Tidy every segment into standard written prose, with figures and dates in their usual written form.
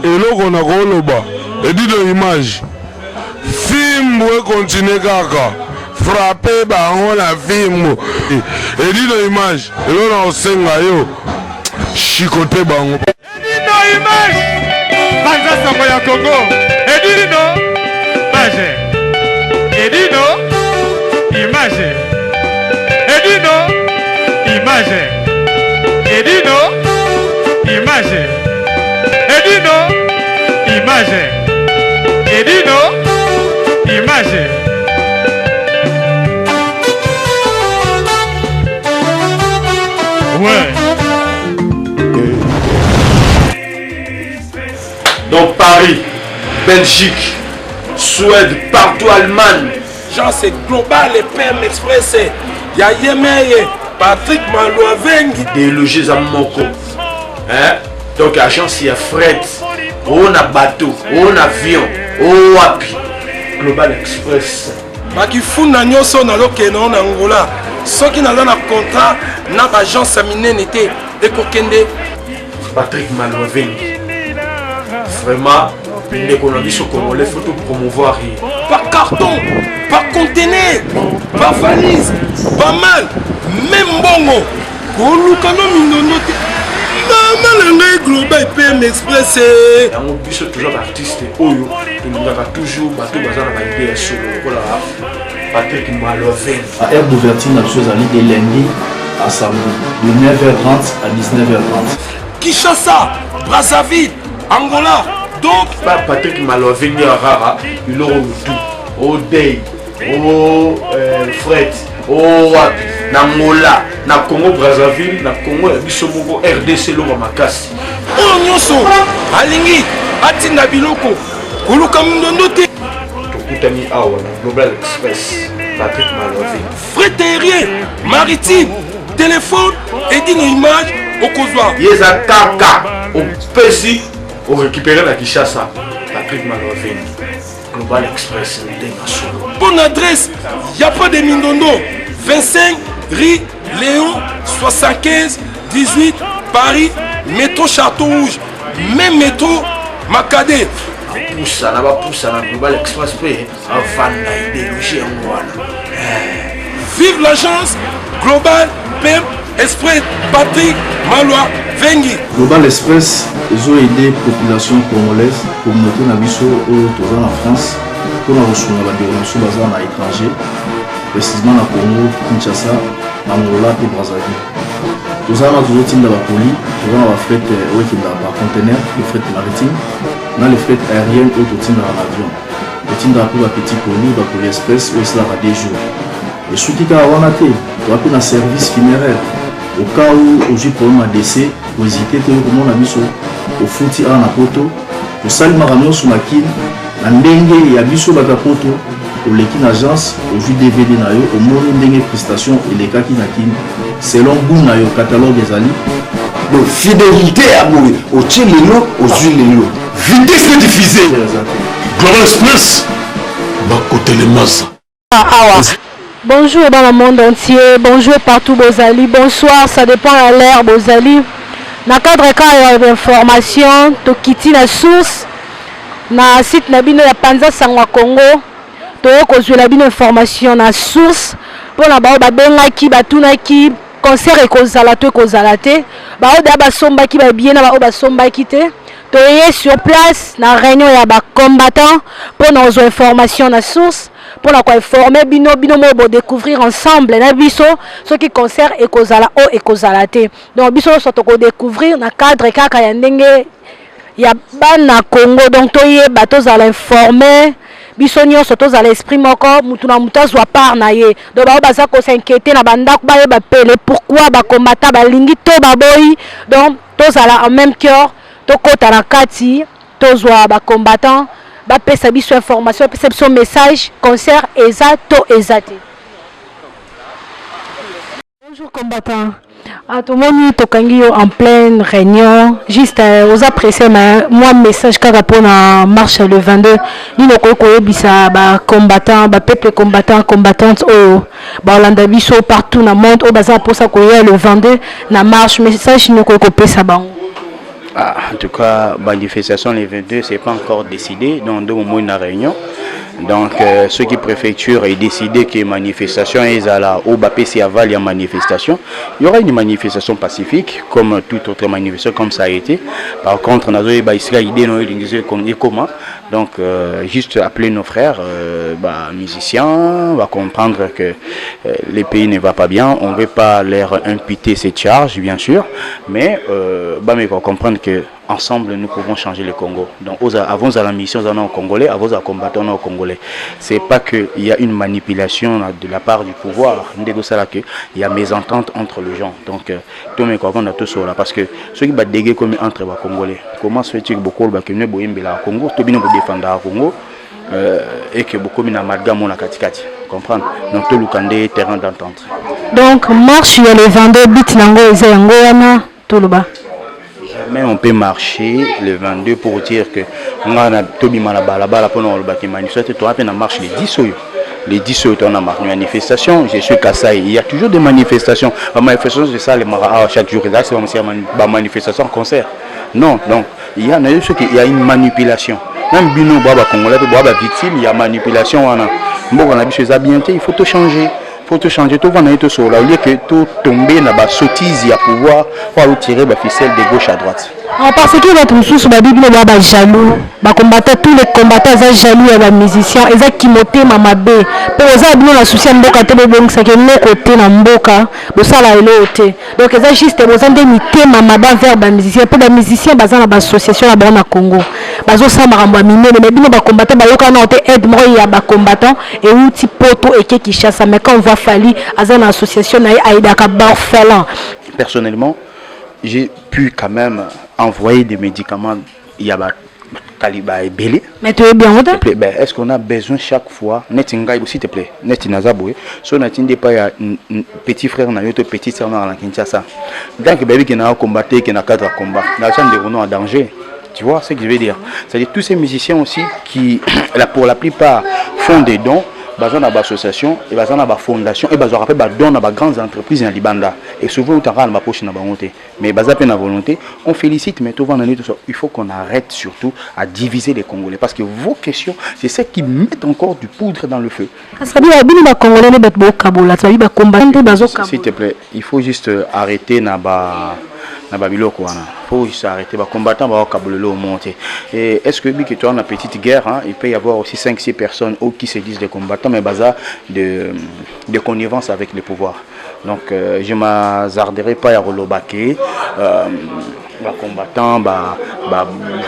eloko na koloba edino image film we continue kaka frapper bango na film edino image eloko na osenga yo chicote bango edino image banza sango ya Congo edino image edino image edino image edino image edino image edino image ouais. Donc Paris, Belgique, Suède, partout Allemagne. Genre c'est global et PM Express. Il y a Yemeye, Patrick Malouavengi. Délogés à Moko. Hein? Donc agence il y a fret, on a bateau, on a avion, on a Global Express. Bakifuna nyoso na lokeno na Angola. Soki na na contrat na agence minene te ekokende Patrick Malouavengi. Vraiment, l'économie sur Congolais, il faut promouvoir. Par carton, par conteneur, par valise, pas mal, même bongo. Kolukano minono te. Maman global PM Express. On bise toujours artiste Oyo, on a toujours bateau bazar na idée sur le Patrick Malouavengi. À aire d'ouverture, la chose allait de lundi à samedi, de 9h30 à 19h30. Kinshasa, Brazzaville, Angola. Donc, Patrick Malouavengi Rara, il aura tout. Au Day, au Fred, au Wapi, na Angola, na Congo Brazzaville, na Congo Bisomoko, RDC Loma Makasi. Oh Nyoso, Alingi, Atinda Biloko, Koluka Mundono te. Tokutani Awa, Global Express, Patrick Malouavengi. Frais terrier, maritime, téléphone, Edino Image, Okozwa. Yeza Kaka, au Pesi. On récupère la Kinshasa, Patrick Malouavengi, Global Express, bonne adresse, il n'y a pas de Mindondo, 25 rue Léon, 75 18 Paris, métro Château Rouge, même métro Makadé. Poussa, na ba poussa na Global Express, avant d'idéologie en Wana. Vive l'agence Global PM Express, Patrick Malouavengi. Global Express, ils ont aidé la population congolaise, communauté Nabiso, en France, pour la recherche de développement basée à l'étranger, précisément à Congo, Kinshasa, Angola et Brazzaville. Nous avons toujours été dans la poli, nous avons fait des conteneurs, les frais maritimes, les frais aériens et tout dans l'avion. Nous avons fait des petits colis, des colis express, où cela va des jours. Et ce qui est à Wanate, nous avons fait un service funéraire. Au cas où j'ai problème à décès, vous hésitez, comment on a mis au fouti à la poto, au salimaranon sur la kin, la dengue et à biso batapoto, au l'équipe agence, au jus DVD nayo, au monde dengue prestation et les cas qui n'akin, selon goût nayo, catalogue des alliés. Donc fidélité à mourir, au tchelelo, aux huiles. Vitesse de diffuser. Global Express bakote les masses. Bonjour dans le monde entier, bonjour partout Bozali, bonsoir, ça dépend à l'ère Bozali. Dans le cadre d'information, to kiti na source, na site na bino ya Panza Sangwa Congo, to kozwe la bino information na source, pour na bao babengaki batunaki concert ekozala to ekozala te, bao da basombaki ba bien na bao basombaki te. To yé sur place na réunion ya ba combattant pour nos informations na source. Pour la informer bino mo découvrir ensemble na biso ce qui concerne ekozala o ekozala te. Donc biso so to découvrir na cadre kaka ya ndenge ya bana Congo, donc toye bato za l'informer biso nyonso to za l'esprit moko mutu na mutu azwa part na ye. Donc ba baza ko s'inquiéter na banda ba ba pele pourquoi ba combattant ba lingi to baboyi. Donc to za la en même cœur to kota na kati to zwa ba combattant ba pesa biso information, pesa biso message, concert exacto exact. Bonjour combattant. Tout le monde est en pleine réunion. Juste aux appréciés, moi message car pour la marche le 22. Nous avons bisa ba combattant, ba peuple combattant, combattante au Hollande biso partout dans le monde. Au bazar pour ça le 22 na marche message nous avons pesa ba. En tout cas, manifestation les 22, c'est pas encore décidé. Dans 2 moments, une réunion. Donc, ceux qui préfecture et décidé que manifestation est à la OBAPC aval, il y a manifestation. Il y aura une manifestation pacifique, comme toute autre manifestation, comme ça a été. Par contre, on a idée comment. Donc, juste appeler nos frères musiciens, va comprendre que les pays ne va pas bien. On ne veut pas leur imputer cette charge, bien sûr, mais il faut comprendre que ensemble, nous pouvons changer le Congo. Donc, avant à la mission, on est Congolais, avant à combattre, on est Congolais. C'est pas qu'il y a une manipulation de la part du pouvoir. Il y a mésentente entre les gens. Donc, tout le monde a tout ça là. Parce que ceux qui battent des guerres comme entre les Congolais, comment se fait-il que beaucoup de gens au Congo, tout le monde défendre au Congo, et que beaucoup de gens amalgament la katikati. Comprendre? Donc, tout le monde est terrain d'entente. Donc, marche, il y a les 22 bits, tout le bas. Mais on peut marcher le 22 pour dire que on a marche les 10 oyo. Les 10 oyo on a marché une manifestation, je suis Kassai, il y a toujours des manifestations. La manifestation c'est ça les mara chaque jour là c'est une manifestation concert. Non, donc il y a une manipulation. Même bino baba congolais baba victime, il y a manipulation on a il faut tout changer. Faut tout changer, tout va dans tout sur là, au lieu que tout tomber dans la sottise, il y a pouvoir tirer la ficelle de gauche à droite. Parce que votre source, la Bible est jaloux. Tous les combattants sont jaloux et les musiciens, ils ont kimoté mamabé. Pour eux, la souci mboka te bon ça que nos côté na mboka, bo ça là eloté. Donc ils ont juste besoin de mité mamaba vers les musiciens. Pour les musiciens, bazana ba association là bas na Congo. Bazo ça maramba miné, mais bino ba combattant ba yoka na te aide moi ya ba combattant et outil poto et qui chasse. Mais quand on voit Fali, azana association na aida ka barfelan. Personnellement, j'ai pu quand même envoyer des médicaments. Il y a Kaliba et Belé. Mais tu es bien en est-ce qu'on a besoin chaque fois, s'il te plaît, Netinazaboué, si on n'attendait pas un petit frère, un petit soeur dans la Kinshasa. Donc, bébé qui n'a pas combattu, qui n'a pas de combat, la chaîne de Renault en danger. Tu vois ce que je veux dire? C'est-à-dire tous ces musiciens aussi qui, pour la plupart, font des dons. Bazon a l'association et bazon a la fondation et bazon rappelle bazon a grandes entreprises en Libanda et souvent on t'arrête ma poche na volonté mais bazon a volonté on félicite mais tout va dans tout ça il faut qu'on arrête surtout à diviser les Congolais parce que vos questions c'est ce qui mettent encore du poudre dans le feu. S'il te plaît il faut juste arrêter na biloko wana faut juste arrêter ba combattants ba kabolelo monter et est-ce que tu as une petite guerre hein, il peut y avoir aussi 5-6 personnes qui se disent des combattants mais baza de connivence avec le pouvoir donc je m'hazarderai pas à relobake ba combattant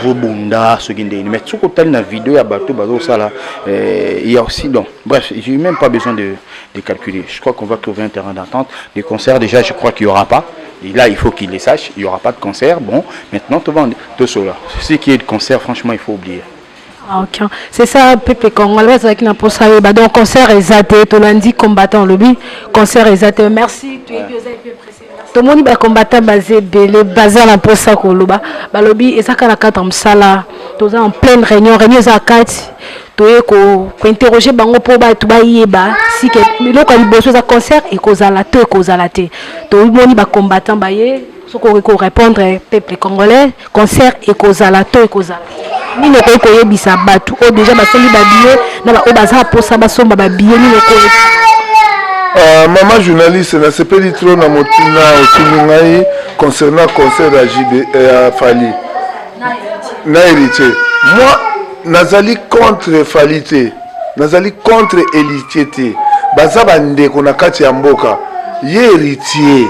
vobunda ce qui mais tout côté na vidéo ya bateau bazo ça là il y a aussi donc bref j'ai même pas besoin de calculer je crois qu'on va trouver un terrain d'entente des concerts déjà je crois qu'il y aura pas. Et là, il faut qu'ils les sachent, il n'y aura pas de concert. Bon, maintenant, tout cela. Ce qui est de concert, franchement, il faut oublier. Ah, ok. C'est ça, Pepe Congolais, avec la poste. Donc, concert exaté, tout le dit combattant lobby, concert exaté. Merci, tu es pressé. Tout le monde est combattant basé, basé à la poste, le lobby, et ça, quand la 4 sala, tout en pleine réunion à 4. Ko interroger bango po ba to ba yeba si ke biloko liboso za concert et kozala te to moni ba combattant ba ye soko ko répondre peuple congolais concert et kozala ni no ko yebisa batu o déjà ba soli ba billet na ba o baza posa ba somba ba billet ni no ko maman journaliste na sepeli trop na motina otumingai concernant concert à JB Fali na héritier moi nazali contre Falité, nazali contre Elitiété. Baza bandeko na kati ya mboka, ye héritier,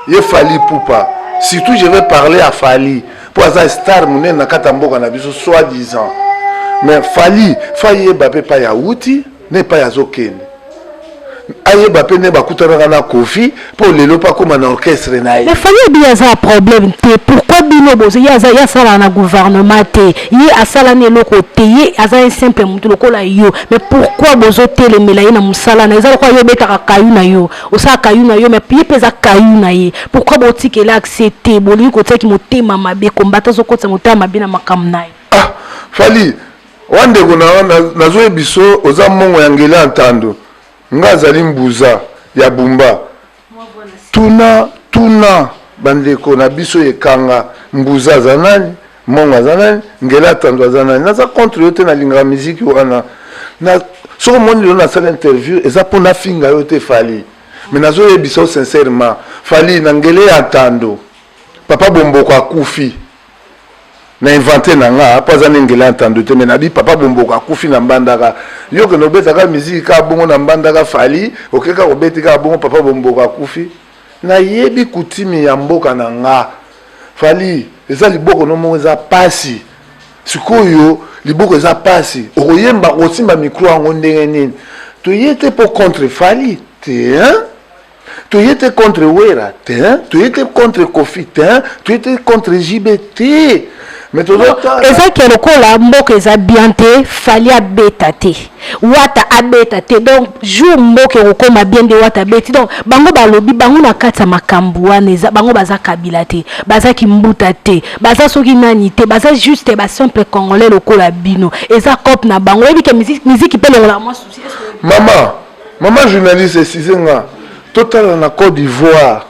ye Fali Poupa. Surtout je vais parler à Fali. Pour aza star mounen na kati ya mboka na biso soi-disant. Mais Fali, faye bape pa ya outi, ne pa ya zokende. Aye bape ne bakutana na Kofi pour lelo pa comme un orchestre naï. Mais Fali bien ça problème te pourquoi bino bozo ya ça là na gouvernement te yi asala ne loko te yi aza un simple mutu lokola yo mais pourquoi bozo te le melaye na musala na ezala kwa yo beta kayu na yo osa kayu na yo mais puis pesa kayu na ye pourquoi botiki la accepter boli ko tsaki motema mabe combattre zo kotsa motema mabe na makam naï. Ah Fali wande kuna na zo biso oza mongo yangela ntando ngazali mbuza ya bumba tuna bandeko na biso ekanga Mbuza zanani, Monga zanani, Ngela Tando zanani. Naza contre yote na linga musique wana. Na so monde na salle interview, eza pona finga yote Fali. Mais nazo yebiso sincèrement, Fali na Ngela Tando. Papa Bomboko akufi. Na inventé nanga, pas za Ngela Tando te mais nabi papa Bomboko akufi na mbandaka. Yo que no betaka musique ka bongo na mbandaka Fali, okeka ko betika bongo papa Bomboko akufi. Na yebi kutimi ya mboka nanga. Fali eza liboko no mo eza pasi sikoyo liboko eza pasi okoyemba kosimba micro yango ndenge nini toyete po contre Fali te toyete contre Wera te toyete contre Kofi te toyete contre JBT mais eza ke lokola mboka eza bien te Fali abeta te wata abeta te donc jour mboka okoma bien de wata beti donc bango balobi bango na kata makambu wana eza bango baza kabila te baza kimbuta te baza soki nani te baza juste ba simple congolais lokola bino eza cop na bango ebi ke musique pe longola moi souci maman journaliste sizenga total na Côte d'Ivoire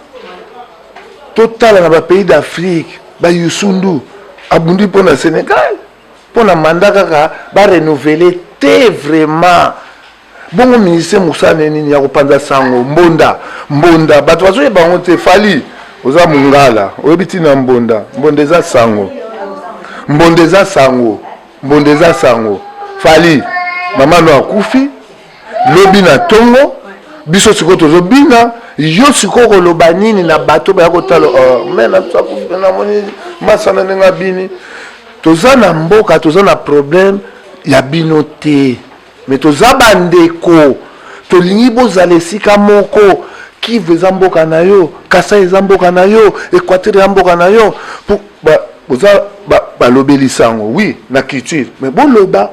total na ba pays d'Afrique ba Youssou abundi pour le Sénégal pour la mandat kaka ba renouveler te vraiment bongo ministre Moussa neni ya kopanza sango mbonda bato bazo bango te Fali oza mungala oyebiti na mbondeza sango Fali mama no akufi lobi na tongo biso siko tozo bina yo siko koloba nini na bato ba kotalo mena tsakufi na moni masana nenga bini toza na mboka toza na problème ya bino te mais toza bandeko tolingi bozala esika moko Kivu eza mboka na yo Kasai eza mboka na yo Équateur eza mboka na yo boza balobeli sango oui na culture mais boloba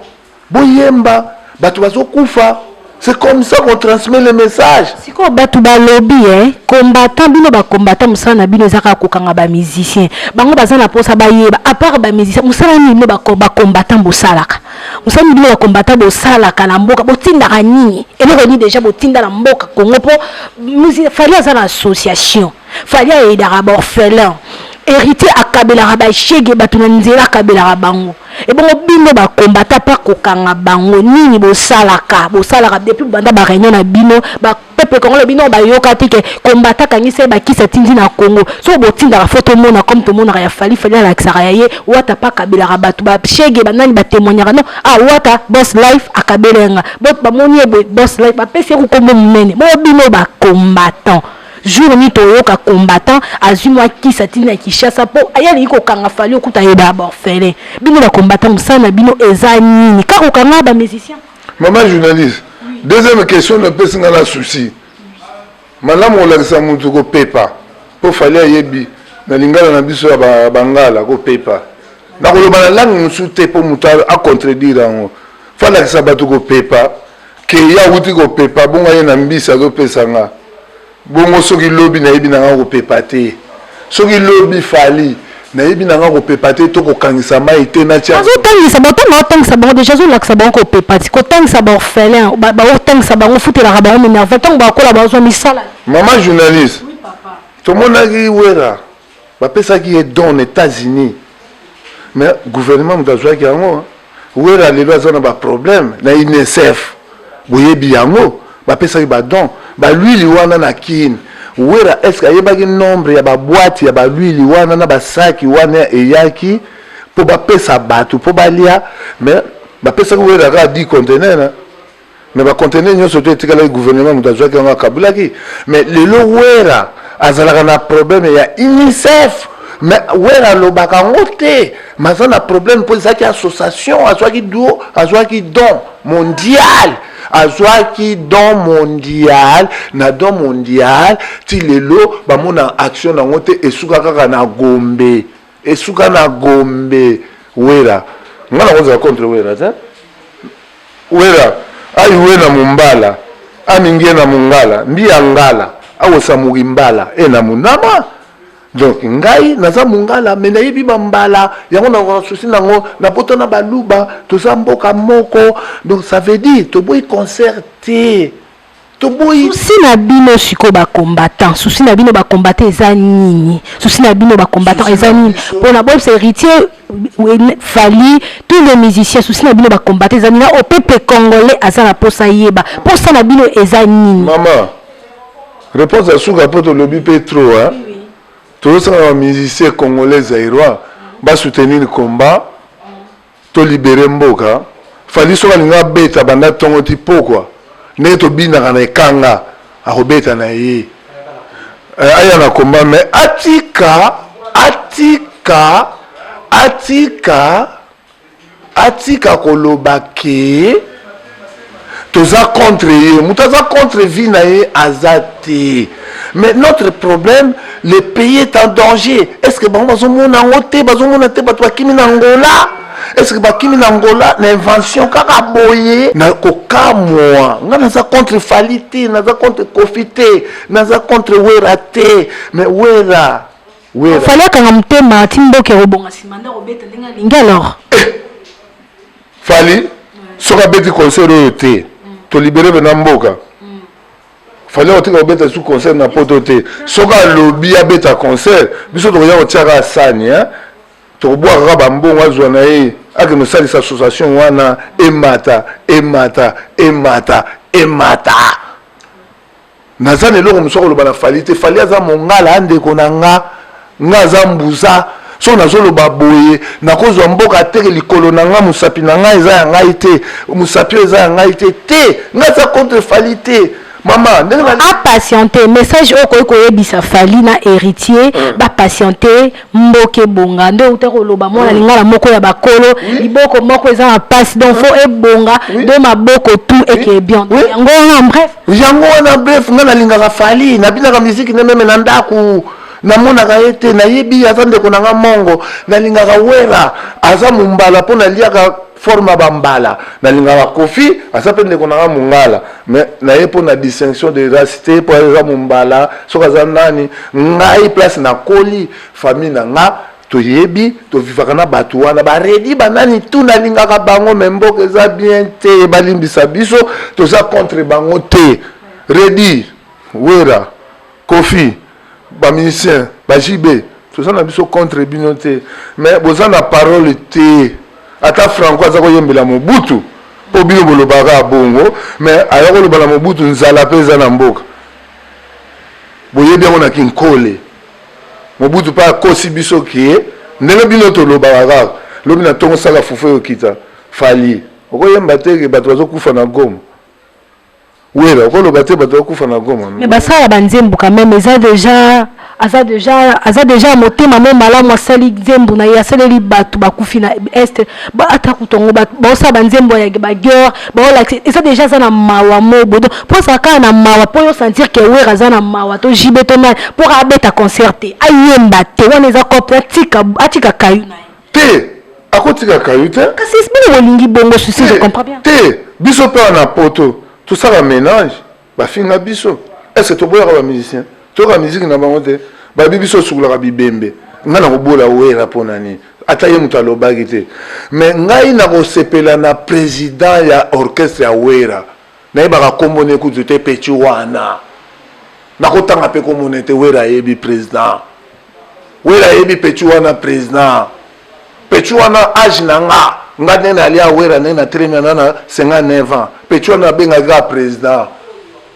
boyemba bato bazokufa. C'est comme ça qu'on transmet le message. Si ko batu ba lobby combattant bino ba combattant musana bino zaka kokanga ba musicien. Bango bazana posa ba yeba à part ba musicien musana ni ba combattant bosalaka. Musana bino ba combattant bosalaka na mboka botinda nini. Et ni déjà botinda na mboka Congo po musique fali azana association. Fali aida ba orphelin. Hérité à Kabila Rabai Chege Batuna Nzela Kabila Rabango. Et bon, bino ba combattant pas kokanga bango nini bo salaka depuis banda ba réunion na bino ba peuple congolais bino ba yokati ke combattant kangise ba kisa tindi na Congo. So bo tinda la photo mona comme tout monde ya fali la xaraye wata pa Kabila Rabatu ba Chege ba nani ba témoignera non wata boss life a Kabelenga. Bot ba moni boss life ba pesi ko kombo mene. Bo bino ba combattant jour ni toyoka combattant azumwa kisa tina kishasa po ayali ko kanga fali okuta yeba orphelin bino ba combattant musana bino eza nini ka ko kanga ba musicien. Maman journaliste deuxième question ne peut singa la souci malamu olakisa mutu ko pepa po fali ayebi na lingala na biso ya bangala ko pepa na koloba na langue musu te po mutu a contredire ngo fala kisa batu ko pepa ke ya wuti ko pepa bonga ye na mbisa zo pesanga bongo soki lobi na yebi nanga ko pepate soki lobi fali na yebi nanga ko pepate to ko kangisa mai te na tia azo tangisa bato na tangisa bango déjà zo laksa bango ko pepate ko tangisa ba orphelin ba tangisa bango futela ka bango minerve tango ba kola ba zo misala. Maman journaliste oui papa to mona ki Wera ba pesa ki est dans les États-Unis mais gouvernement mutazwa ki yango Wera lelo azana ba problème na INSF boyebi yango ba pesa ki ba don ba l'huile wana na kin Wera est-ce qu'il y a un nombre ya ba boîte ya ba l'huile wana na ba sac wana eyaki po ba pesa batu po ba lia mais ba pesa ko Wera ka 10 conteneurs mais ba conteneurs nyoso to etikala gouvernement mutazwa ki nga kabula ki mais lelo Wera azalaka na problème ya UNICEF mais Wera lobaka ngote mazana problème po zaki association azwaki duo azwaki don mondial azwaki don mondial na don mondial ti lelo bamona action na ngote esuka kaka na Gombe Wera ngana koza contre Wera ta Wera ayi wena mumbala amingie na mungala mbia ngala awosa mugimbala na munama donc ngai naza mungala mais nayebi bambala yango na souci nango na poto na baluba toza mboka moko donc ça veut dire to boy concerter Souci na bino siko ba combattant, souci na bino ba combattant eza nini? Souci na bino ba combattant eza nini? Pour na bonne héritier Fally, tous les musiciens souci na bino ba combattant eza nini? Au peuple congolais aza la posa yeba. Pour ça na bino eza nini? Maman, réponse à souka pour te lobby pétro hein. Tous les musiciens congolais zaïrois ba soutenir le combat, to libérer mboka. Fally soka linga beta banda tongo tipo quoi. Neto bina kana kanga akobeta na ye aya na komba mais atika kolobake toza contre ye mutaza contre vie na ye azate mais notre problème le pays est en danger est-ce que bango bazomona ngote bazomona te bato bakimi na Angola. Est-ce que bakimi na Angola na invention kaka boye na kokamwa nga naza contre Fally te naza contre Kofi te naza contre Wera te mais Wera Fally akanga motema timboke robonga simanda robeta ndenge alingi alors Fally soka beti concert oyo te to libéré bena mboka Fally otika obeta sous concert na poto te soka lobby abeta concert biso tokoya kotiaka asani hein tobwaka bambongo azwa na ye ake nosalisa association wana emata naza leloko mosu akoloba na Fally te Fally aza mongala andeko na nga aza mbuza so nazoloba boye nakozwa mboka teke likolo na nga mosapi na nga eza ya ngai te mosapi eza ya ngai te nga aza contre Fally te. Maman, a patienter message au koyebisa Fally na héritier ba patienter mboke bonga ndo utakoloba mona lingala moko ya bakolo liboko moko eza na passe donc faut ebonga de maboko tout et que bien yango na bref nga na lingaka Fally na binaka musique ne meme na ndaku namonaka ete nayebi aza ndeko na nga mongo nalingaka Wera aza mumbala mpo naliaka forme bambala nalingaka Kofi asa pe ndeko na nga mongala mais naye mpo na distinction de race te mpo aza mumbala soki aza nani ngai place na koli famille na nga toyebi tovivaka na bato wana baredi banani tu nalingaka bango me mboka eza bien te balimbisa biso toza contre bango te redi Wera Kofi bamusicien bajibe toza na biso contre bino te mais boza na parole te ata Franco aza koyembela Mobutu po bino bolobaka bongo mais aya koloba na Mobutu nzala mpe eza na mboka boyebi yango na kinkole Mobutu mpe akosi biso kie ndenge bino tolobaka kaka lobi na ntongo osala fufu eyokita Fally okoyemba teke bato bazokufa na Goma Wera okoloba te bato bakufa na Goma mais basala banzembo quand même eza déjà motema mo malamu asali nzembo na ye asaleli bato bakufi na est ata kutongo baosala banzembo ya bagueur baolakisa eza déjà aza na mawa mobodo mpo asala kaka na mawa mpo yo sentir ke Wera aza na mawa to jibe to nani mpo abeta concert te ayemba te wana eza kopre atika kayu na ye te akotika kayu te kasi bino bolingi bongo susi je comprends bien te biso mpe wana poto tosala ménage bafinga biso est-ce que toboyaka bamusicien toyoka musique na bango te babi biso osukulaka bibembe ngai nakobola Wera mpo nani ata ye moto alobaki te mais ngai nakosepela na président ya orchestre ya Wera nayebaka nkombo na ekutu te peti wana nakotanga mpe nkombo na te Wera ayebi président Wera ayebi peti wana président peti wana age na nga ndenge nalia Wera ndenge na telemi na 59 ans peti wana abengaka président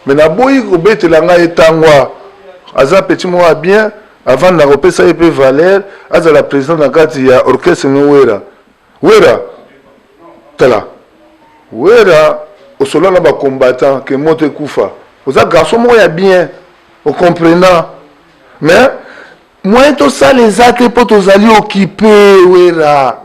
mais naboyi kobetela ngai etangwa aza petit moko bien avant na kopesa ye mpe valeur azala président na kati ya orchestre no Wera tala Wera osola na bacombattant ke moto ekufa oza garçon moko ya bien ocomprenant mais moyen tosala eza te mpo tozali okipe Wera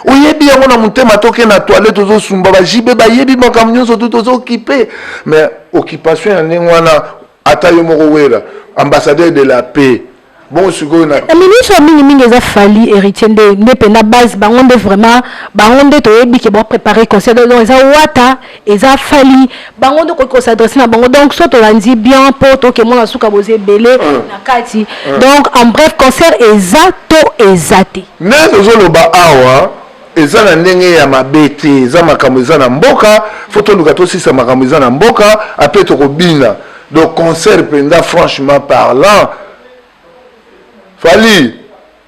oyebi yango na motema toke na toilette tozosumba bajibe bayebi makambo nyonso tu tozokipe mais occupation ya ndenge wana ata yo moko Wera ambassadeur de la paix bon sikoyo na ministre mingi eza Fally héritier nde pena base bango nde vraiment bango nde toyebi ke bon préparer concert donc eza wata eza Fally bango nde koki s'adresser na bango donc so tolandi bien po toke mona suka boze belé na kati donc en bref concert eza to eza te ne tozoloba awa eza na ndenge ya mabete eza makambo eza na mboka faut toluka tosisa makambo eza na mboka apres tokobina donc concert mpenza franchement parlant fali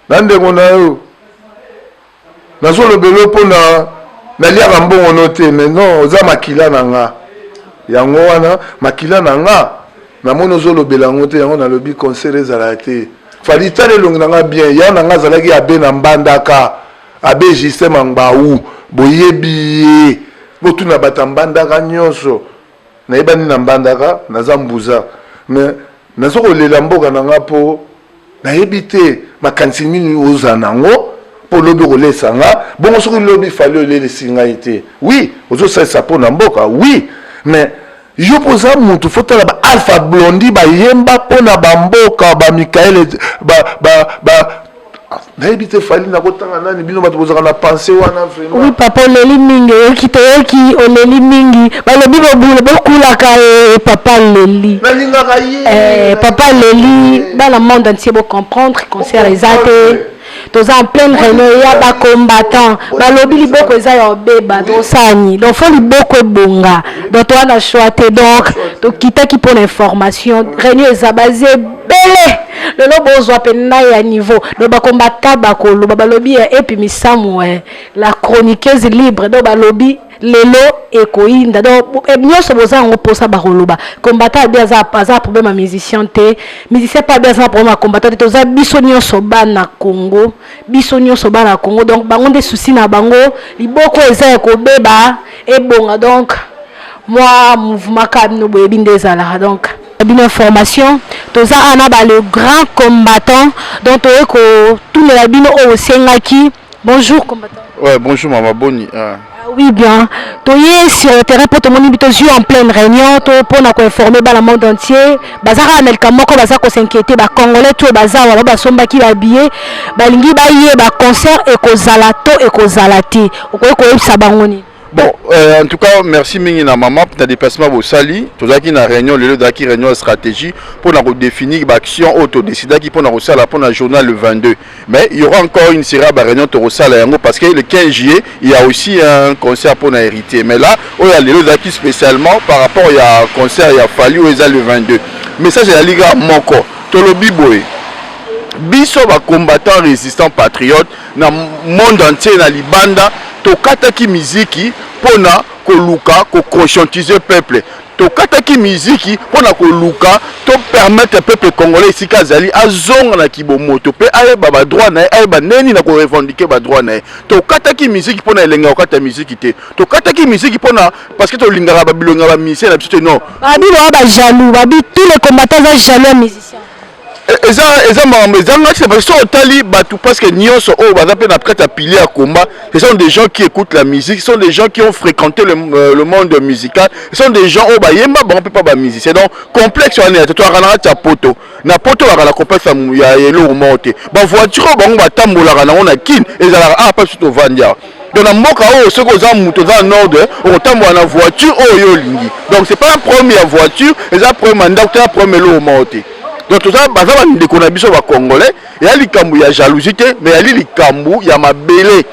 na ndenge na yo nazolobela mpona naliaka mbongono te mais non oza makila na nga yango wana makila na nga namoni ozolobela yango te yango nalobi concert ezala te fali tala elongi na nga bien ya na nga azalaki abe na mbandaka abe Justin Mangbaou boyebi ye botuna bata mbandaka nyonso nayebani na mbandaka naza mbuza mais nazokolela mboka na nga mpo nayebi te makanisi nini oza nango mpo lobi kolesa nga bongo soki lobi fali olelesi ngai te oui ozosalisa mpo na mboka oui mais yo poza mutu fotala ba Alpha Blondy bayemba mpo na bamboka ba Michael nayebi te fali nakotanga nani bino bato bozaka na pensé wana vraiment oui papa oleli mingi oyoki toyoki oleli mingi balobi bokulaka papa leli nalingaka ye papa leli bana monde entier bocomprendre concert eza te toza en pleine réunion ya bacombattant balobi liboko eza ya obeba tosani donc fo liboko ebonga donc toza na choix te donc tokitaki mpona information réunion eza base ebele lelo bozwa mpena ya niveau donc bacombattant bakoloba balobi epi misamu la chroniqueuse libre donc balobi lelo ekoinda donc nyonso boza yango mposa bakoloba combattant abi aza problème ya musicien te musicien mpe abi aza problème ya combattant te toza biso nyonso bana Congo donc bango nde susi na bango liboko eza ekobeba ebonga donc moi mouvement ka bino boyebi nde ezalaka donc bino information toza ana le grand combattant donc toye kotunela bino oyo osengaki bonjour combattant. Ouais, bonjour Mama Boni. Oui, bien. Tu es sur le terrain pour te montrer en pleine réunion, pour informer le monde entier. Bazara Amelkamoko, Bazako s'inquiéter, Congolais, tout Bazar, Basomba qui va billet, Balingi Baye, concert, et Kozalato, et Kozalati. Au quoi, Sabangoni. Bon, en tout cas, merci Mingi na maman pour ta déplacement au Sali. Tout ça qui na réunion, le lieu qui réunion stratégie pour nous définir l'action autodécidée qui pour nous la pour le journal le 22. Mais il y aura encore une série de réunions au Sali parce que le 15 juillet, il y a aussi un concert pour nous hériter. Mais là, il y a le lieu qui spécialement par rapport il y a un concert, il y a fallu au le 22. Mais ça c'est la Liga Moko, Tolobi Boy. Biso ba combattant résistant patriote na monde entier na libanda tokataki miziki pona koluka ko conscientiser peuple tokataki miziki pona koluka to permettre peuple congolais sika zali azonga na kibomoto pe ayeba ba droit na ayeba neni na ko revendiquer ba droit na tokataki miziki pona elenga okata miziki te tokataki miziki pona parce que to lingara ba bilonga ba musicien na biso non babi ba jaloux babi tous les combattants sont jaloux musiciens. Parce que ce sont des gens qui écoutent la musique, ce sont des gens qui ont fréquenté le monde musical, ce sont des gens qui ont pas musicien. Donc, complexe, tu as un poto. Na poto la complexe, il y a une montée. La voiture, on a kin, et ça pas surtout Vandia. Donc, dans mon cas, ce qu'on a mouton dans le nord, on a une voiture, donc, c'est pas un premier voiture, c'est un premier mandat, c'est un premier lot monté. Donc tout ça, baza ba ndeko na biso ba congolais, ya likambu ya jalousie mais ya likambu ya mabele.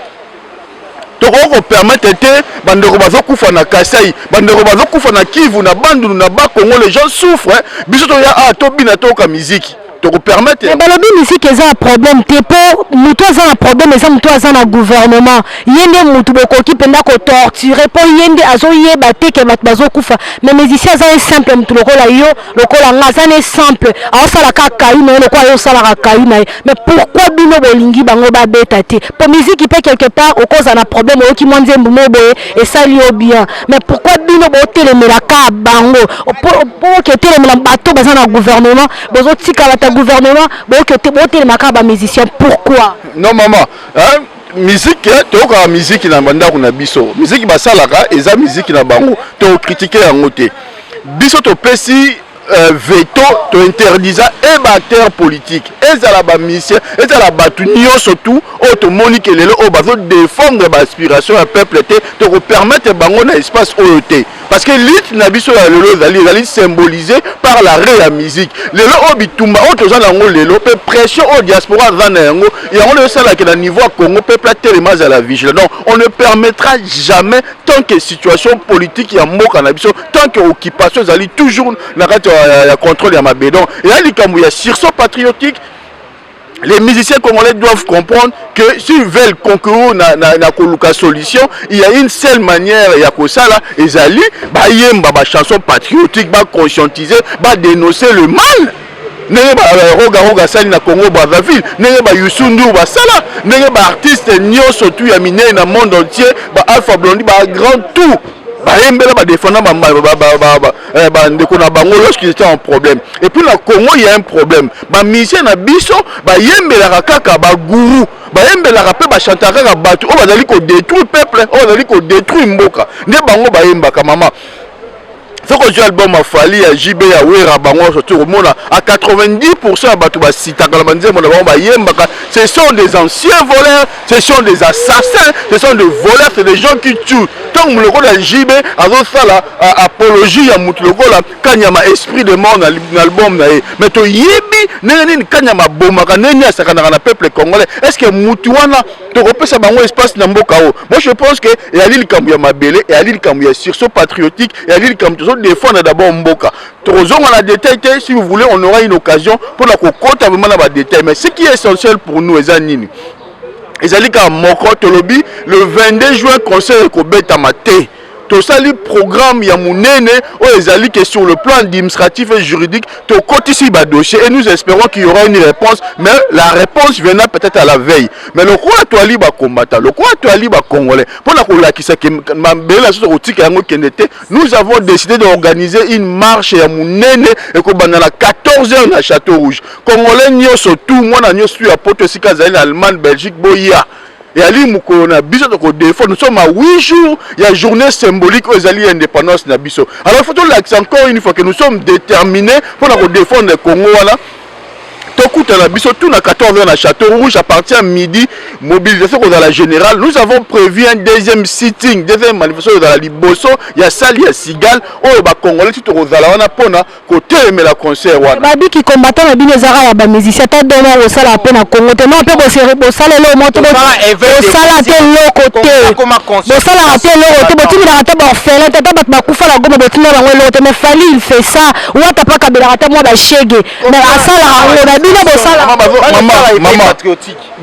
Donc on permettre te bandeko bazo kufa na Kasai, bandeko bazo kufa na Kivu na Bandundu na ba Congo, les gens souffrent, biso to ya to bina to ka musique. Donc permettre mais balobi musique eza un problème te po mutu aza un problème eza mutu aza na gouvernement yende mutu bokoki penda ko torturer po yende azoyeba te ke bato bazokufa mais musicien aza un simple mutu lokola yo lokola nga aza un simple aosala ka kayu na ye lokola yo osalaka kayu na ye mais pourquoi bino bolingi bango babeta te po musique pe quelque part okoza na problème oyoki mwa nzembu mo boye esali yo bien mais pourquoi bino botelemelaka bango po oketelemela bato baza na gouvernement bozotika bata gouvernement musicien pourquoi non maman hein? Musique toka musique na banda kuna biso musique basalaka eza musique na bango to critiquer yango te biso to pesi veto to interdisa et acteur politique ezala ba mission ezala batu nyonso tout auto monique lelo o bazo défendre ba aspiration ya peuple te to ko permettre bango na espace OET parce que lutte na biso ya lelo ezali symbolisé par la réa musique lelo o bitumba auto za nango lelo pe pression au diaspora za na yango et on le sala que na niveau Congo peuple tellement à la vigile non on ne permettra jamais tant que situation politique ya mboka na biso tant que occupation ezali toujours na kati ya contrôle ya mabedon et là likambo ya sursaut patriotique. Les musiciens congolais doivent comprendre que s'ils veulent concourir na koluka solution, il y a une seule manière ya kosala ezali ba yemba ba chanson patriotique ba conscientiser ba dénoncer le mal. Nenge ba roga sali na Congo Brazzaville, nenge ba Youssou Ndour ba sala, nenge ba artiste nyonso tout ya minene na monde entier, ba Alpha Blondy ba grand tout. Bayembela ba défendant ndeko na bango lorsqu'ils étaient en problème. Et puis na Congo il y a un problème. Ba musicien na biso bayembela kaka ba guru, bayembela pe ba chanter kaka batu o bazali ko détruire peuple, o bazali ko détruire mboka. Nde bango bayemba ka mama. Ce que j'ai album a fallu à JB à Wera bango surtout à 90% à batu ba sita kala banze mo ba yemba. Ce sont des anciens voleurs, ce sont des assassins, ce sont des voleurs, c'est des gens qui tuent. Tant que le rôle de JB a fait l'apologie à Moutlokola, quand il y a un esprit de mort dans l'album, mais to yebi, quand il y a un bomba, quand il y a un peuple congolais, est-ce que Moutouana, tu repères ça dans l'espace Nambokao? Moi je pense que il y a l'île Kambouya Mabélé, il y a l'île Kambouya sursaut patriotique, il y a l'île Kambouya défendre d'abord Mboka. Trozon on a détaillé, si vous voulez, on aura une occasion pour la cocotte vraiment la détail. Mais ce qui est essentiel pour nous, les anines. Ezali ka moko tolobi le 22 juin conseil ko beta maté to sali programme ya munene o ezali que sur le plan administratif et juridique to kotisi ba dossier et nous espérons qu'il y aura une réponse mais la réponse viendra peut-être à la veille mais le quoi to ali ba combattant le quoi to ali ba congolais pour la kolakisa ke mambela so kotika yango kendete nous avons décidé d'organiser une marche ya munene et ko bana la 14h na Château Rouge congolais nyoso tout mwana nyoso ya poto sika zali na Allemagne Belgique boya. Et Ali Moukona, Biso de défaut, nous sommes à 8 jours, il y a une journée symbolique aux alliés indépendance Nabiso. Alors il faut l'accent encore une fois que nous sommes déterminés pour défendre le Congo. Tout à Biso, tout à 14h à Château Rouge, à partir de midi, mobilisation dans la générale. Nous avons prévu un deuxième sitting, deuxième manifestation dans la Liboso, il y a Sali, il y a Sigal, oh, bah, Congolais, tout au Zalawana, Pona, côté, mais la concert. Babi qui combattant la Binezara, il y a des musiciens, t'as donné au Sala, peine à Congo, t'es non, t'es au Sala, le Sala, t'es l'autre côté. Le Sala, t'es l'autre côté, tu m'as raté, orphelin, t'as pas ma coufa la gomme, tu m'as raté, l'autre, mais Fali, il fait ça, ou t'as pas qu'à raté, moi, bah, chégué. Mais à Sala, maman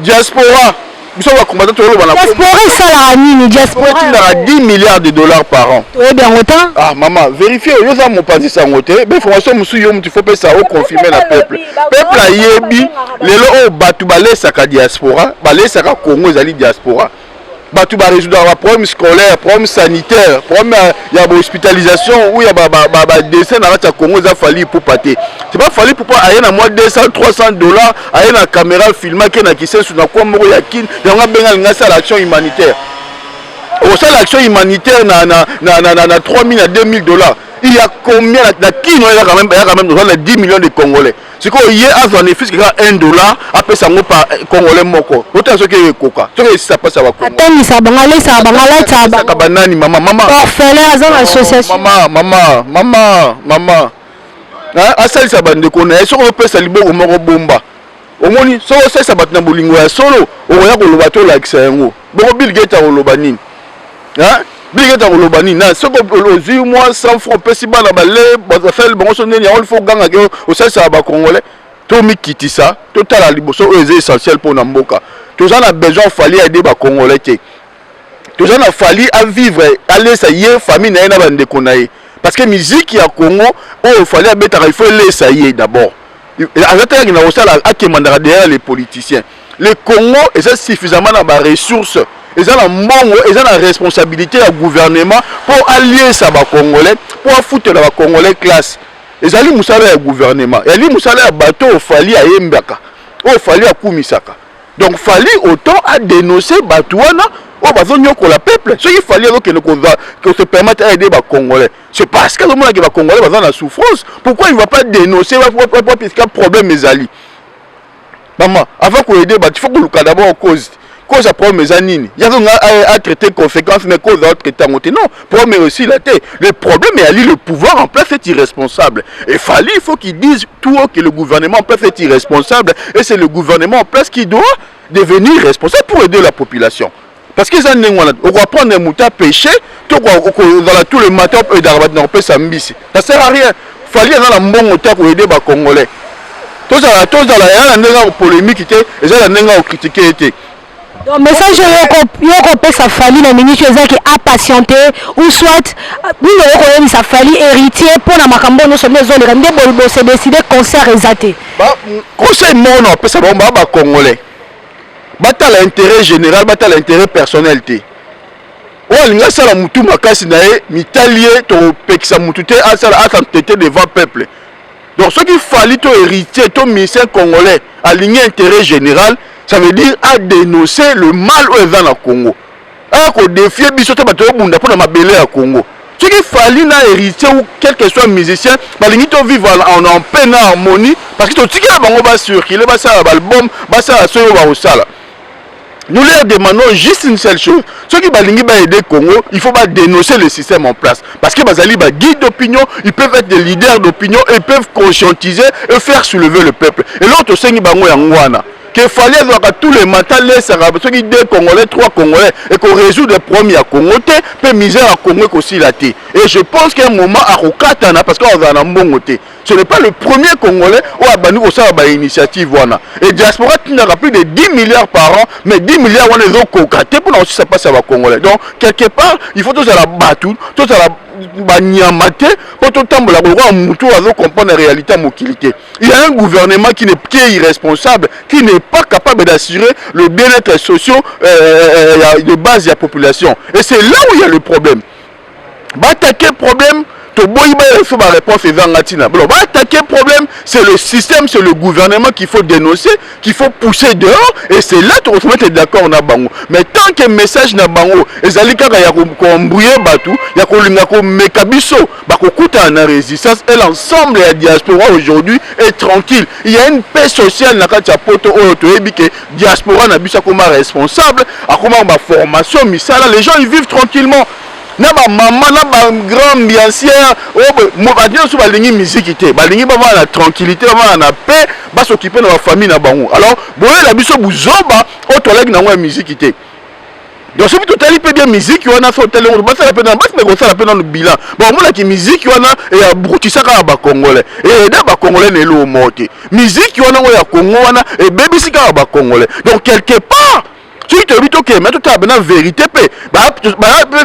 diaspora diaspora ça la nini diaspora a 10 milliards de dollars par an. Oui bien autant. Ah maman vérifiez yo za mon pas ça ngote mais information musu yo tu faut pas ça confirmer la peuple a yebi lelo o batu balesa ka diaspora balesa ka Congo ezali diaspora batu ba résoudre un problème scolaire, problème sanitaire, problème il y a hospitalisation ou il y a décès dans la Congo ça fallu pour pâter. C'est pas fallu pour pas aller na moins 200 $300 aller na caméra filmer qui na kissé sur na quoi moko ya kin donc benga ngasa l'action humanitaire. Au sein l'action humanitaire na 3000 à 2000 $. Il y a combien na kino il y a quand même 10 millions de Congolais. C'est quoi hier à son fils qui a $1 après ça par Congolais moko. Autant ce que coca. Ce que ça passe à Congo. Attends ça bangalais ça banani maman orphelin à l'association. Maman. Hein asali ça bande ko na so ko pesa liboko moko bomba. Omoni so ça bat na bolingo ya solo o ya ko lobato la kisango. Boko Bill Gates a lobani. Hein Bigeta Olobani, na ce que moi 100 francs pesiba na balé, bazafel bon sonné il faut ganga que au ça ça ba congolais. To mi kitisa, total la liboso est essentiel pour Namboka. Tous en a besoin fallait aider ba congolais té. Tous en a fallu à vivre, aller ça y est famille na na bande konaé. Parce que musique ya Congo, il fallait mettre il faut laisser y d'abord. Arrêtez que na osala akemandara derrière les politiciens. Le Congo est suffisamment dans ba ressources. Ils ont la responsabilité du gouvernement pour allier ça aux Congolais, pour foutre la Congolais classe. Ils ont le gouvernement. Ils ont le bateau au Fali à Yembaka, au Fali à Koumisaka. Donc Fali autant à dénoncer Batouana oh bazonyo ko la peuple ce qu'il fallait que se permettre d'aider les Congolais. C'est parce que le monde qui va Congolais va dans la souffrance. Pourquoi il ne va pas dénoncer puisqu'il y a problème mes alliés. Maman, avant qu'on aide, il faut que nous d'abord cause à problème mes années. Il y a à traiter conséquences mais cause à traiter non. Problème aussi la tête. Le problème est aller le pouvoir en place est irresponsable. Et il faut qu'ils disent tout haut que le gouvernement en place est irresponsable et c'est le gouvernement en place qui doit devenir responsable pour aider la population. Parce que on va prendre un mouton pêché, tout le matin on peut s'ambisser. Ça sert à rien. Il fallait dans la bonne mouton pour aider les Congolais. Tous la polémique était et ça la critiquer était. Donc message yoko pesa fali na ministre ezaki a patienter ou soit nous yoko ça fali héritier pour na makambo no so les zones ndé bolbo se décider concert exaté. Conseil non pesa ba Congolais. Bata l'intérêt général, bata l'intérêt personnel té. Oh linga sala mutu makasi na e mitalier to pekisa mutu té a sala attenter devant peuple. Donc ce qu'il fallait to héritier to ministère congolais aligner intérêt général, ça veut dire à dénoncer le mal au dans le Congo. À défier bisoto bato bunda pour na mabele à Congo. Ce qu'il fallait na héritier ou quel que soit musicien, balingi to vivre en paix en harmonie parce que to tikela bango ba circuler ba ça album, ba ça soyo ba osala. Nous leur demandons juste une seule chose. Ceux qui veulent aider le Congo, il faut dénoncer le système en place. Parce que les guides d'opinion, ils peuvent être des leaders d'opinion, ils peuvent conscientiser et faire soulever le peuple. Et l'autre, c'est qu'il fallait tous les matins laisser ceux qui deux Congolais, 3 Congolais, et qu'on résout des problèmes à Congo, peut misère à Congo aussi la thé. Et je pense qu'à un moment, à Rokatana, parce qu'on a un bon côté. Ce n'est pas le premier Congolais où Abani au sein de l'initiative. Et diaspora n'a plus de 10 milliards par an, mais 10 milliards on les a cocatés pour aussi ça passe à la Congolais. Donc, quelque part, il faut tous à la battre, tous à la banyamate, pour tout le temps, on comprendre la réalité à Mokilité. Il y a un gouvernement qui est irresponsable, qui n'est pas capable d'assurer le bien-être social de base de la population. Et c'est là où il y a le problème. Attaquer le problème, il faut ma réponse attaquer le problème, c'est le système, c'est le gouvernement qu'il faut dénoncer, qu'il faut pousser dehors, et c'est là que tu es d'accord. Mais tant que le message n'a pas et ça dit qu'il y a embrouillé batou, il y a mekabiso, en résistance, et l'ensemble de la diaspora aujourd'hui est tranquille. Il y a une paix sociale dans la poto que diaspora n'a pas comme responsable, à comment ma formation, les gens ils vivent tranquillement. Na ba maman na ba grand ambiancière ba dio so ba lingi musique té ba lingi ba la tranquillité ba na paix ba s'occuper de la famille na bango. Alors boye la biso buzoba o toleg na ngwa musique té. Donc si tu tali pe bien musique wana so tele on ba ça la peine ba se ko ça la peine dans le bilan. Bon mo la ki musique wana et ya brutisa ka ba congolais. Et da ba congolais ne lo moté. Musique wana o ya Congo wana et baby sika ba congolais. Donc quelque part tu te dis ok, mais tu as une vérité,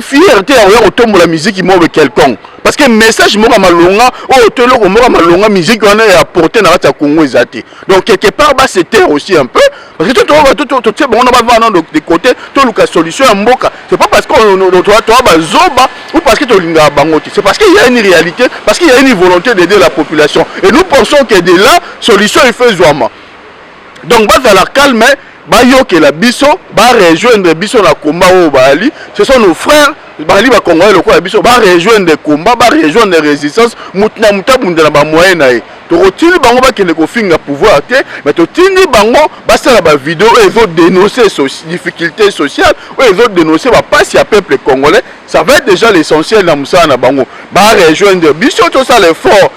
fierté à autour de la musique qui move quelqu'un. Parce que le message moi malonga, malonga musique on a apporté dans la Congo exaté. Donc quelque part c'était aussi un peu parce que tout bon on va voir de côté tout le solution en boka. C'est pas parce qu'on zoba ou parce que tu linga bangote. C'est parce qu'il y a une réalité, parce qu'il y a une volonté d'aider la population. Et nous pensons que de là solution il fait zoama. Donc à la calme. Bayoke la biso ba rejoindre biso na combat au Bali, ce sont nos frères Bali ba Congolais le quoi biso ba rejoindre des combats, ba rejoindre des résistances, mutna mutabunda na ba moyen na e. To rotili bango ba kende ko finga pouvoir te, mais to tindi bango ba sala ba vidéo et ils ont dénoncé difficultés sociales, ou ils ont dénoncé ba passe ya peuple congolais, ça va être déjà l'essentiel dans musa na bango. Ba rejoindre biso to ça l'effort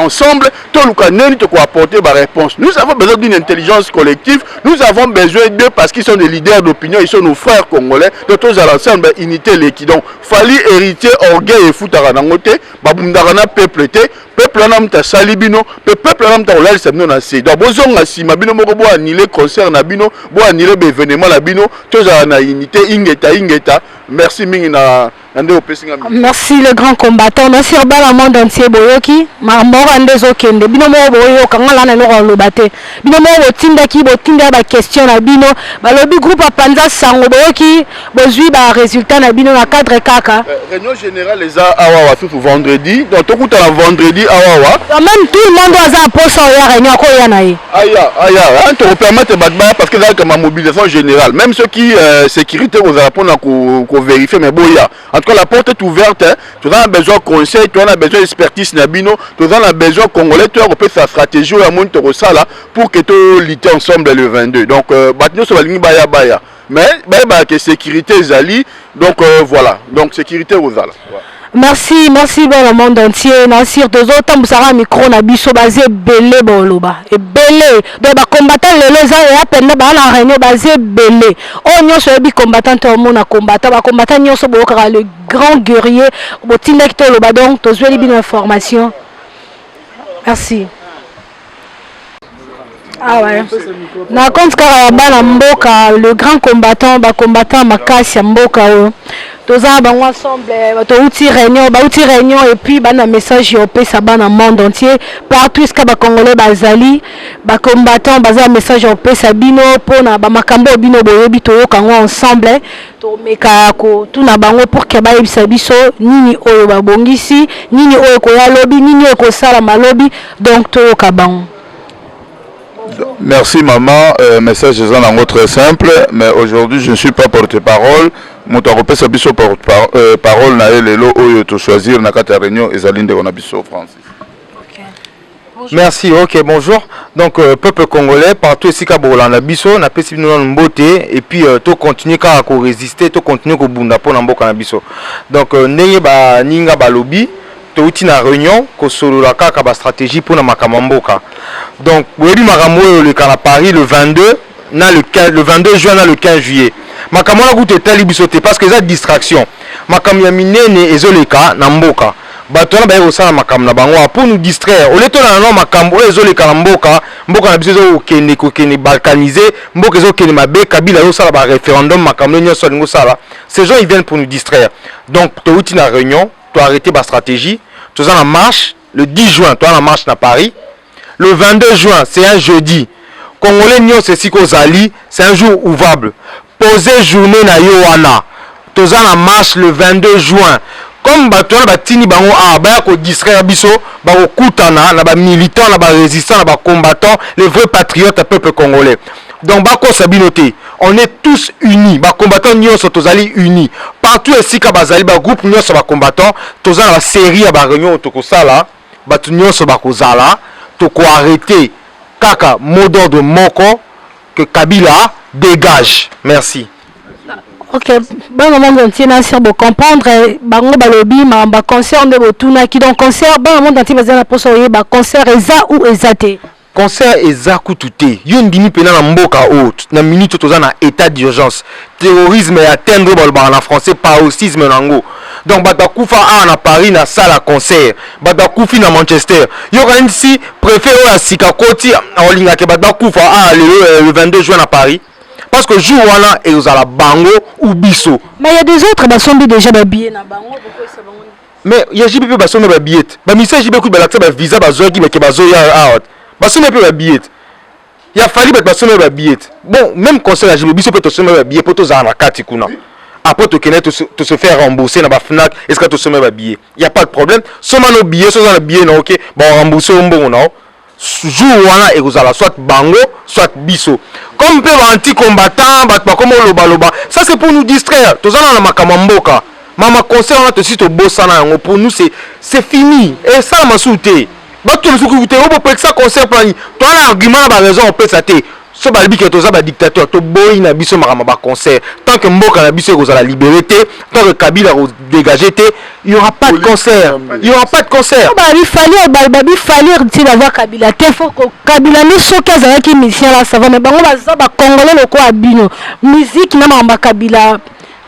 ensemble, tout le monde peut apporter ma réponse. Nous avons besoin d'une intelligence collective, nous avons besoin d'eux parce qu'ils sont des leaders d'opinion, ils sont nos frères congolais, de tous à l'ensemble, unité l'équidon. Fali héritier, orgueil et foutaranangote, babundarana peuple te, peuple namta salibino, peuple namta olal sabino na se. Donc bozong asi mabino moko bo annuler concert na bino, bo annuler événement na bino, tous à la unité ingeta merci mingi na ndé opesinga merci le grand combattant merci bala monde entier boyoki mambora ndezo kende bino mo boyoka ngala na loko lobate bino mo botinda ki botinda ba question na bino balobi groupe Panza sango boyoki bozui ba résultat na bino na cadre kaka réunion générale les a awa tout vendredi donc tout à vendredi awa même tout le monde a poso ya réunion ko ya na yi aya on te permettre batba parce que là comme mobilisation générale même ceux qui sécurité vous répondre à vérifier mais boya en tout cas la porte est ouverte hein. Tu as besoin de conseil, tu as besoin d'expertise nabino, tu as besoin congolais, tu as repéré sa stratégie ou à mon là pour que tu luttes ensemble le 22. Donc battre sur la ligne baya mais que sécurité zali donc voilà donc sécurité aux ala. Merci dans le monde entier. Nassir deux autres musara micro na biso basé belé boloba et belé donc ba combattant les et à peine ba la réunion basé belé on nyo so bi combattant to mona combattant ba combattant nyo so boka le grand guerrier botinda ki to loba donc to zweli bin information. Merci. Ah ouais. Na compte car bana mboka le grand combattant ba combattant makasi ya mboka o. Toza bango ensemble to outil réunion et puis bana message yo pesa bana monde entier partout ce que ba congolais bazali ba combattant baza message yo pesa bino pona ba makambo bino boyebi to yoka ngo ensemble to meka ko tuna bango pour que ba yebisa biso nini oyo ba bongisi nini oyo ko ya lobi nini oyo ko sala malobi donc to yoka bango. Merci maman, message est très simple, mais aujourd'hui je ne suis pas porte-parole. Mon européen c'est biso porte-parole na lelo oyo to choisir na kata réunion ezalinde on a biso Francis. Merci, ok, bonjour. Donc peuple congolais partout ici ka bolanda biso na pesi bino mbote et puis to continuer ka ko résister, to continuer ko bunda po na mboka na biso. Donc ndenge ba ninga balobi to uti na réunion ko solo la kaka ba stratégie pour na makamamboka. Donc webi makambo le kana Paris le 22 na le 22 juin na le 15 juillet. Makamona goute tali bisote parce que ça distraction. Makam ya minene ezoleka na mboka. Bato na baye osala makam na bango pour nous distraire. Au lieu de na makambo ezoleka na mboka na biso okende kokende balkaniser, mboka ezokende mabe kabila yo sala ba référendum makam nyo so ngo sala. Ces gens ils viennent pour nous distraire. Donc to uti na réunion, to arrêter ba stratégie, to za na marche le 10 juin, to na marche na Paris. Le 22 juin, c'est un jeudi. Congolais nyo c'est sikozali, c'est un jour ouvrable. Poser journée na Yoana. Toza na marche le 22 juin. Comme batona batini bango ba ko distraire biso, ba ko kutana na ba militants, na ba résistants, na ba combattants, les vrais patriotes du peuple congolais. Donc ba ko sabinoté, on est tous unis, ba combattants nyonso tozali unis. Partout ici ka bazali ba groupe nyonso ba combattants, toza na série ya ba réunion to sala, ba nyonso ba kozala, to ko arrêter kaka mot d'ordre moko que Kabila dégage. Merci. Ok, bon moment entier na sur bo comprendre bango balobi ma concert de botuna qui donc concert bon moment entier bazana poso ba concert eza ou ezate. Concert eza kututé. Yo ndimi pena na mboka haute na minute toza na état d'urgence. Terrorisme et atteindre balba en français paroxysme nango. Donc bata kufa na Paris na salle à concert. Bata kufi na Manchester. Yo quand ici préfet o sika koti en linga ke bata kufa le 22 juin à Paris. Parce que jour wana et aux la bango ou biso. Mais il y a des autres qui sont déjà babillés na bango pourquoi ça bango. Mais il y a JPP ba sonne ba billet. Ba message JPP ba l'acte ba visa ba zoki ba ke ba zoya out. Ba sonne pe ba billet. Il a fallu ba sonne ba billet. Bon, même conseil à JPP biso peut te sonne ba billet pour to za na kati kuna. Après te connaître te se faire rembourser na ba Fnac, est-ce que to sonne ba billet? Il y a pas de problème. Soma no billet, so za na billet na OK. Ba rembourser au bon non. Jour wana ekozala soit bango soit biso comme peu anti-combattant batba comme loba ça c'est pour nous distraire tozana na makamamboka mama conseil on a te site bosana yango pour nous c'est fini et ça masuté bato le soukuté obo pour ça conseil plani toi na argument ba raison on peut ça té so balbi que toza ba dictateur to boy na biso makama ba concert tant que mboka na biso ekozala liberté tant que Kabila ko dégager té il y aura pas de concert il fallait d'avoir Kabila té faut que Kabila ne sokaza qui mission là ça va mais bango ba congolais le quoi bino musique na mamba Kabila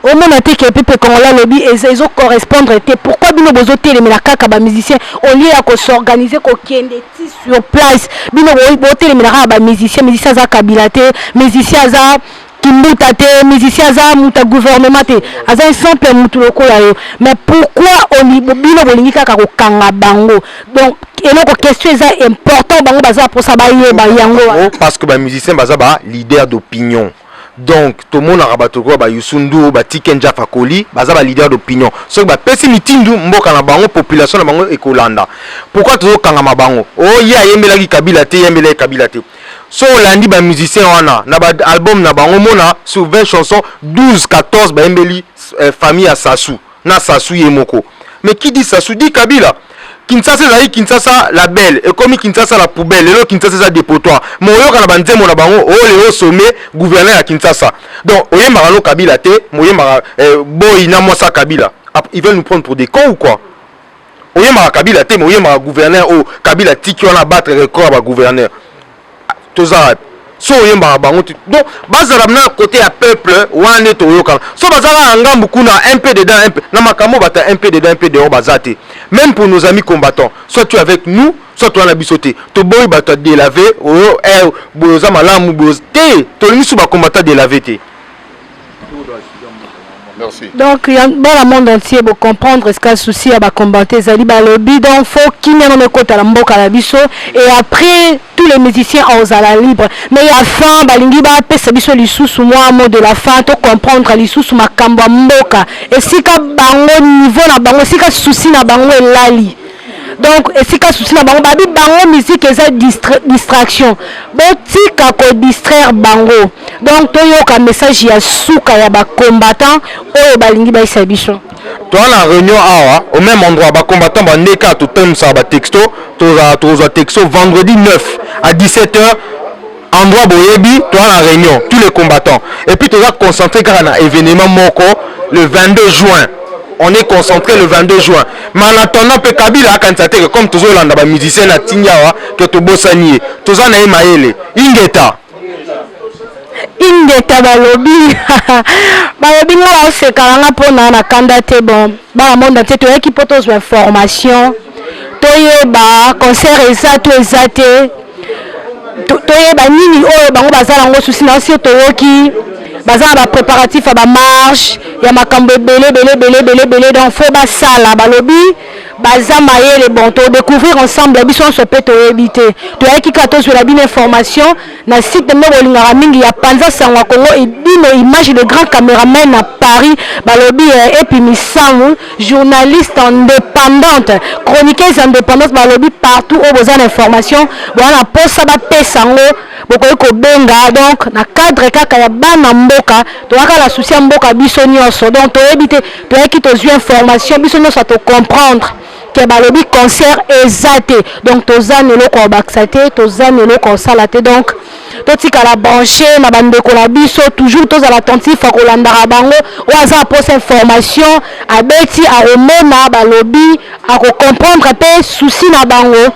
au moment que le peuple congolais lobby ils ont correspondre pourquoi bino bozo télé mais la kaka ba musicien au lieu à s'organiser ko kende sur place bino bo télé mais la ba musicien za Kabila té musicien za kimbuta te musicien aza muta gouvernement te aza simple mutu lokola yo mais pourquoi bino bolingi kaka kokanga bango donc eloko question eza important bango baza posa bayeba yango parce que ba musicien baza ba leader d'opinion. Donc tout le monde a rabattu quoi ba Yusundu ba Tikenja Fakoli baza ba leader d'opinion. So ba pesi mitindu mboka na bango population na bango ekolanda. Pourquoi toujours kanga mabango? Oh ya yembela ki Kabila te yembela Kabila te. So landi ba musicien wana na ba album na bango mona sur 20 chansons 12 14 ba yembeli famille à Sassou na Sassou Yemoko. Mais qui dit Sassou dit Kabila. Kinshasa zali Kinshasa la belle et comme Kinshasa la poubelle et Kinshasa za dépotoir moyo kana banzemo na bango o le sommet gouverneur à Kinshasa donc oye maralo Kabila te moye mara boy na mosa Kabila ils veulent nous prendre pour des cons ou quoi oye mara Kabila te moye mara gouverneur o Kabila tiki on a battre record ba gouverneur tout ça so oye mara bango donc bazala na côté à peuple wane to yoka so bazala ngambu kuna un peu dedans un peu na makamo bata un peu dedans un peu dehors bazate. Même pour nos amis combattants, soit tu es avec nous, soit tu es en abisoté. To boy ba to délavé, oh boza malamu boz té, to lingi sou ba combattant délavé té. Merci. Donc dans le monde entier pour comprendre ce qu'a souci à combattre zali ba lobby donc faut qu'il y ait un côté la mboka la biso et après tous les musiciens aux à la libre mais il y a fin balingi ba pesa biso lisusu moi mot de la fin to comprendre lisusu makambo mboka et si ka bango niveau na bango si ka souci na bango elali donc et si ka souci na bango babi bango musique eza distraction botika ko distraire bango donc to yoka message ya suka ya ba combattant oyo balingi ba isa biso Toi la réunion awa au même endroit ba combattant ba neka to tem sa ba texto to texto vendredi 9 à 17h endroit boyebi toi la réunion tous les combattants et puis tu vas concentrer car na événement moko le 22 juin. On est concentré le 22 juin. Mais en attendant, Kabila a candidaté que comme toujours l'anda ba musicien na Tinyawa que to bosanier. Toujours na Emaele. Ingeta balobi. Balobi ngala osekalanga pona na kandate bon. Ba monde entier to yaki potos information. Toyeba concert ezate. Toyeba nini oyo bango bazala ngo souci na sio toyoki. Bazala ba préparatif à ba marche ya makambo belé donc faut ba sala balobi baza mayele bon to découvrir ensemble biso so peut to éviter to yaki kato sur la bonne information na site de bolinga mingi ya Panza Sangwa Congo et bino image de grand caméraman à Paris balobi et puis misamu journaliste indépendante chroniqueuse indépendante balobi partout au besoin d'information voilà posa ba pesango bokoyi ko benga donc na cadre kaka ya bana mboka to aka la souci mboka biso nyonso donc to éviter to yaki to zu information biso nyonso to comprendre que balobi concert ezate donc tozane eloko bakisate tozane eloko salate donc totika la brancher na bandeko la biso toujours tozala attentif akolandaka bango oyo aza posa information abeti aomona balobi akocomprendre pe souci na bango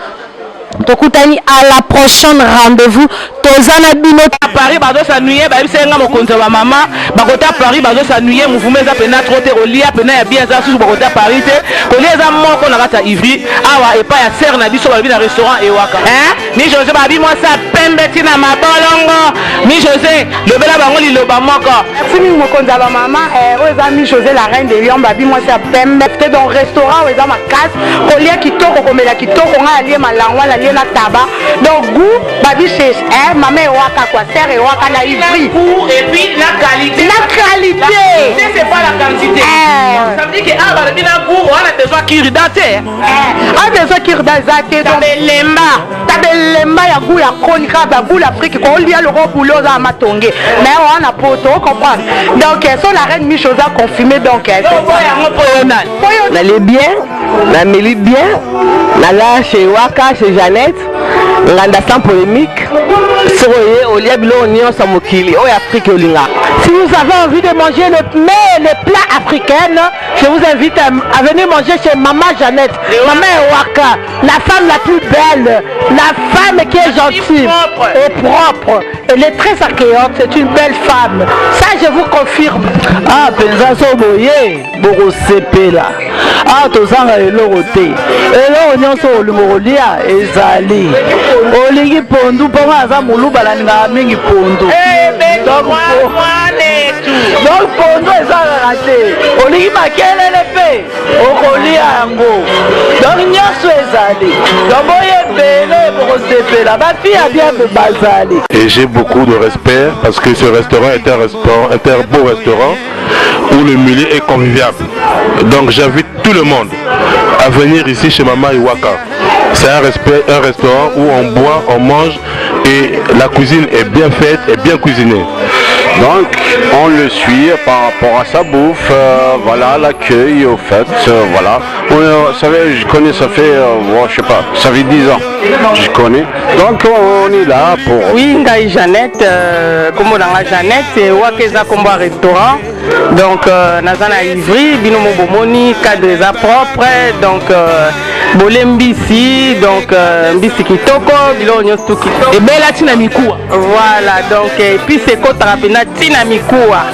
tokutani à la prochaine rendez-vous tozana bino à Paris bazo sanuye ba bisenga mokonzo ba mama bakota Paris bazo sanuye mouvement za pena trote olia pena ya bien za susu bakota Paris te koleza moko na kata Ivry awa et pas ya ser na biso ba bi na restaurant ewaka ni José ba bi moi ça pembe tina mabolongo ni José le bela bango li loba moko fini mokonzo ba mama oza mi José la reine de Lyon ba bi moi ça pembe te dans restaurant oza ma casse kolia kitoko komela kitoko nga alie malangwa la na tabac donc goût babi c'est maman ewaka quoi serre ewaka na Ivry et puis la qualité c'est pas la quantité ça veut dire que ah ba bina goût on a besoin kiridate a besoin kiridate donc tabelemba ya goût ya chronique ba goût l'Afrique ko lia le boulot za matonge mais on a poto comprendre donc so la reine Michosa confirmé donc na les bien na mili bien na la chez Waka chez Jeannette nganda sans polémique soye olia bilo nyon sa mokili o Afrique olinga. Si vous avez envie de manger les plats africains, je vous invite à venir manger chez Maman Jeannette, Maman Waka, la femme la plus belle, la femme qui est gentille et propre. Elle est très accueillante, c'est une belle femme. Ça, je vous confirme. Ah, penza so boye, boko sepela. Ah, tozanga elorote. Eloro nyonso olumorolia ezali. Olingi pondu poma za muluba la mingi pondu. donc pondo ezalaka te olingi makelele mpe okolia yango donc nyonso ezali donc boye ebele bokosepela bafi ya bien mpe bazali. Et j'ai beaucoup de respect parce que ce restaurant est un beau restaurant où le milieu est convivial. Donc j'invite tout le monde à venir ici chez Mama Iwaka. C'est un restaurant où on boit, on mange et la cuisine est bien faite et bien cuisinée. Donc on le suit par rapport à sa bouffe, voilà, l'accueil au fait, voilà. Vous savez, je connais, ça fait, je sais pas, ça fait 10 ans, je connais. Donc on est là pour... Oui, Ngaï Jeannette, comme on a Jeannette, Wakeza Combo restaurant. Donc Nazana Ivry, Binomo Bomoni, cadre propre, donc Bolembisi, donc Mbisi Kitoko, Bilonyo Stuki. Et Bella Tinamikua. Voilà, donc et puis c'est Kotarapena Tinamikua.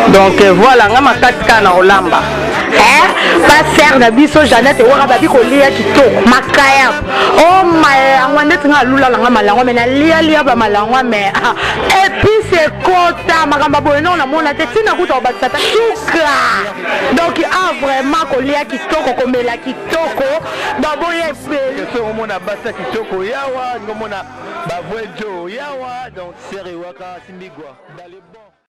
Donc voilà, ngama katika na Olamba. Pas ser na biso Jeannette waka babi kolia kitoko makaya. Oh my, angwande tinga lula langa malangwa mena lia ba malangwa me. Et puis c'est kota makamba bono na mona te tina kuta obatata suka. Donc vraiment kolia kitoko komela kitoko. Babo yepe. So mona basa kitoko yawa ngomona bavwejo yawa donc seri waka simbigwa. Dans les bons